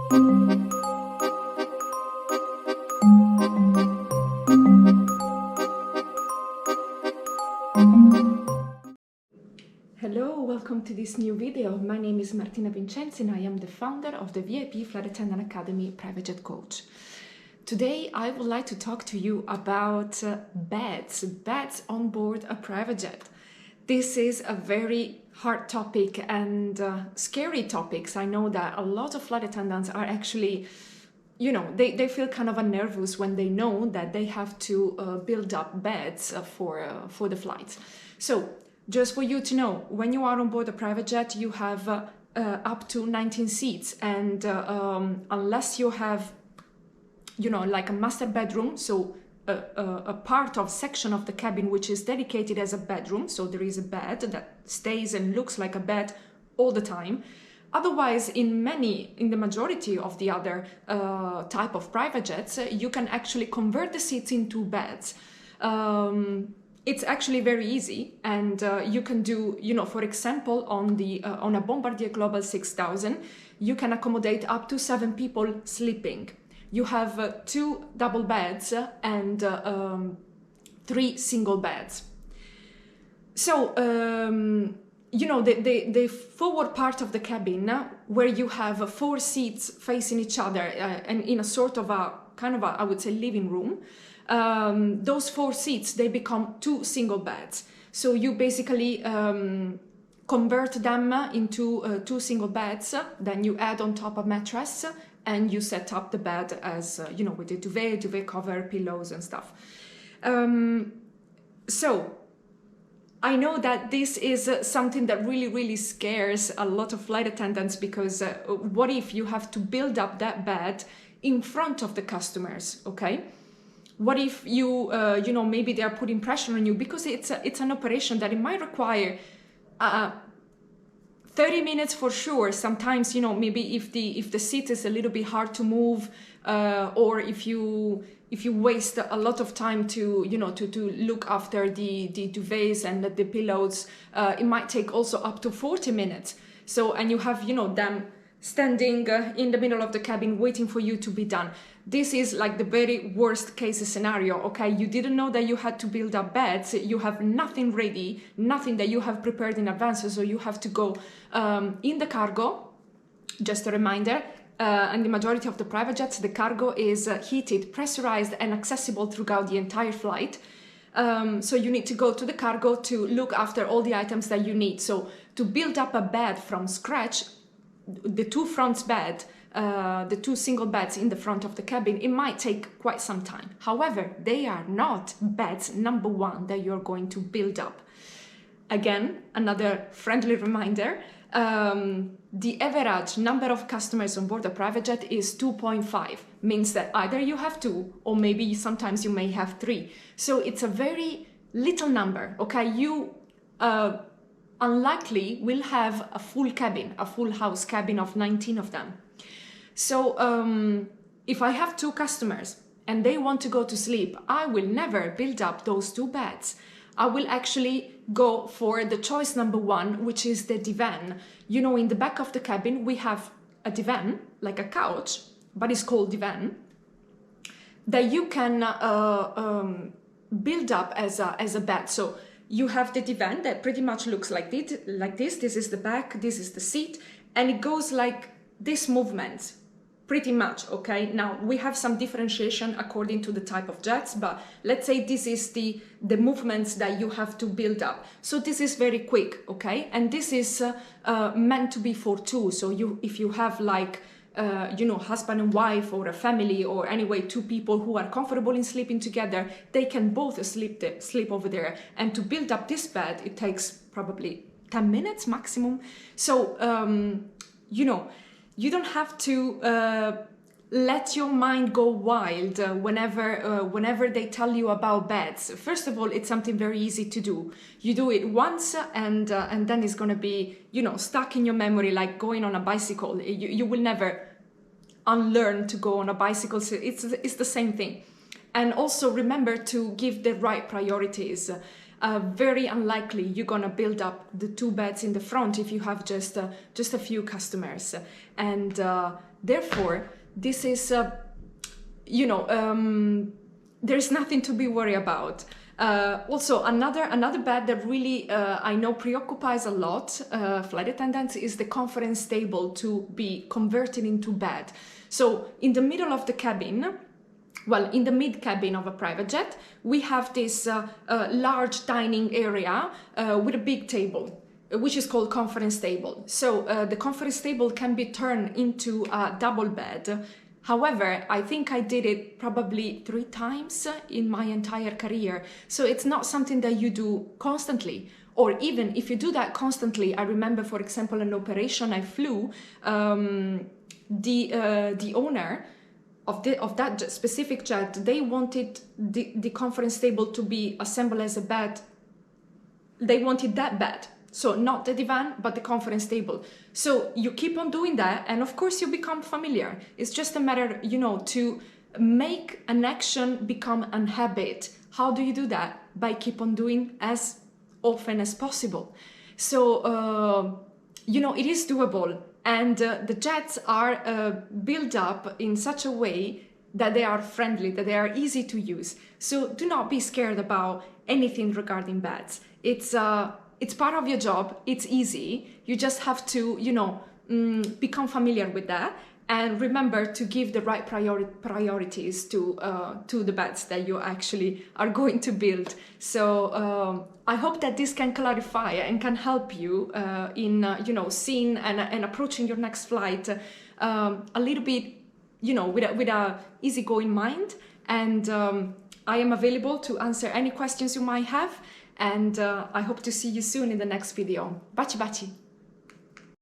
Hello, welcome to this new video. My name is Martina Vincenzi and I am the founder of the VIP Flight Attendant Academy Private Jet Coach. Today I would like to talk to you about beds on board a private jet. This is a very hard topic and scary topics. I know that a lot of flight attendants are actually, they feel kind of nervous when they know that they have to build up beds for the flight. So just for you to know, when you are on board a private jet, you have up to 19 seats, and unless you have, like a master bedroom, so a part of section of the cabin which is dedicated as a bedroom, so there is a bed that stays and looks like a bed all the time. Otherwise, in the majority of the other type of private jets, you can actually convert the seats into beds. It's actually very easy, and you can do, for example, on a Bombardier Global 6000, you can accommodate up to 7 people sleeping. You have 2 double beds and 3 single beds. So, the forward part of the cabin, where you have 4 seats facing each other and in a sort of I would say, living room. Those 4 seats, they become 2 single beds. So you basically convert them into 2 single beds, then you add on top a mattress, and you set up the bed as, with the duvet cover, pillows and stuff. So I know that this is something that really, really scares a lot of flight attendants, because what if you have to build up that bed in front of the customers, okay? What if you, maybe they are putting pressure on you, because it's an operation that it might require 30 minutes for sure. Sometimes, maybe if the seat is a little bit hard to move, or if you waste a lot of time to look after the duvets and the pillows, it might take also up to 40 minutes. So, and you have, them standing in the middle of the cabin waiting for you to be done. This is like the very worst case scenario, okay? You didn't know that you had to build up beds, you have nothing ready, nothing that you have prepared in advance, so you have to go in the cargo. Just a reminder, and the majority of the private jets, the cargo is heated, pressurized and accessible throughout the entire flight. So you need to go to the cargo to look after all the items that you need. So to build up a bed from scratch, the 2 front bed, the 2 single beds in the front of the cabin, it might take quite some time. However, they are not beds number 1 that you're going to build up. Again, another friendly reminder, the average number of customers on board a private jet is 2.5, means that either you have 2 or maybe sometimes you may have 3. So it's a very little number, okay? You unlikely will have a full cabin, a full house cabin of 19 of them. So if I have 2 customers and they want to go to sleep, I will never build up those 2 beds. I will actually go for the choice number 1, which is the divan. In the back of the cabin, we have a divan, like a couch, but it's called divan, that you can build up as a bed. So you have the divan that pretty much looks like this. This is the back, this is the seat, and it goes like this movement, pretty much, okay? Now, we have some differentiation according to the type of jets, but let's say this is the movements that you have to build up. So this is very quick, okay? And this is meant to be for 2. So if you have like, husband and wife, or a family, or anyway 2 people who are comfortable in sleeping together, they can both sleep over there. And to build up this bed, it takes probably 10 minutes maximum. So, you don't have to let your mind go wild whenever they tell you about beds. First of all, it's something very easy to do. You do it once, and then it's going to be, stuck in your memory, like going on a bicycle. You will never unlearn to go on a bicycle. So it's the same thing. And also remember to give the right priorities. Very unlikely you're gonna build up the 2 beds in the front if you have just a few customers. And Therefore, this is, there's nothing to be worried about. Also, another bed that really I know preoccupies a lot flight attendants is the conference table to be converted into bed. So in the middle of the cabin, well, in the mid cabin of a private jet, we have this large dining area with a big table, which is called conference table. So the conference table can be turned into a double bed. However, I think I did it probably 3 times in my entire career. So it's not something that you do constantly. Or even if you do that constantly, I remember, for example, an operation I flew, the owner of that specific jet, they wanted the conference table to be assembled as a bed. They wanted that bed. So not the divan, but the conference table. So you keep on doing that, and of course you become familiar. It's just a matter, to make an action become a habit. How do you do that? By keep on doing as often as possible. So, it is doable. And the jets are built up in such a way that they are friendly, that they are easy to use. So do not be scared about anything regarding beds. It's part of your job. It's easy. You just have to, become familiar with that, and remember to give the right priorities to the beds that you actually are going to build. So I hope that this can clarify and can help you in seeing and approaching your next flight a little bit, with a easygoing mind. And I am available to answer any questions you might have. And I hope to see you soon in the next video. Baci baci!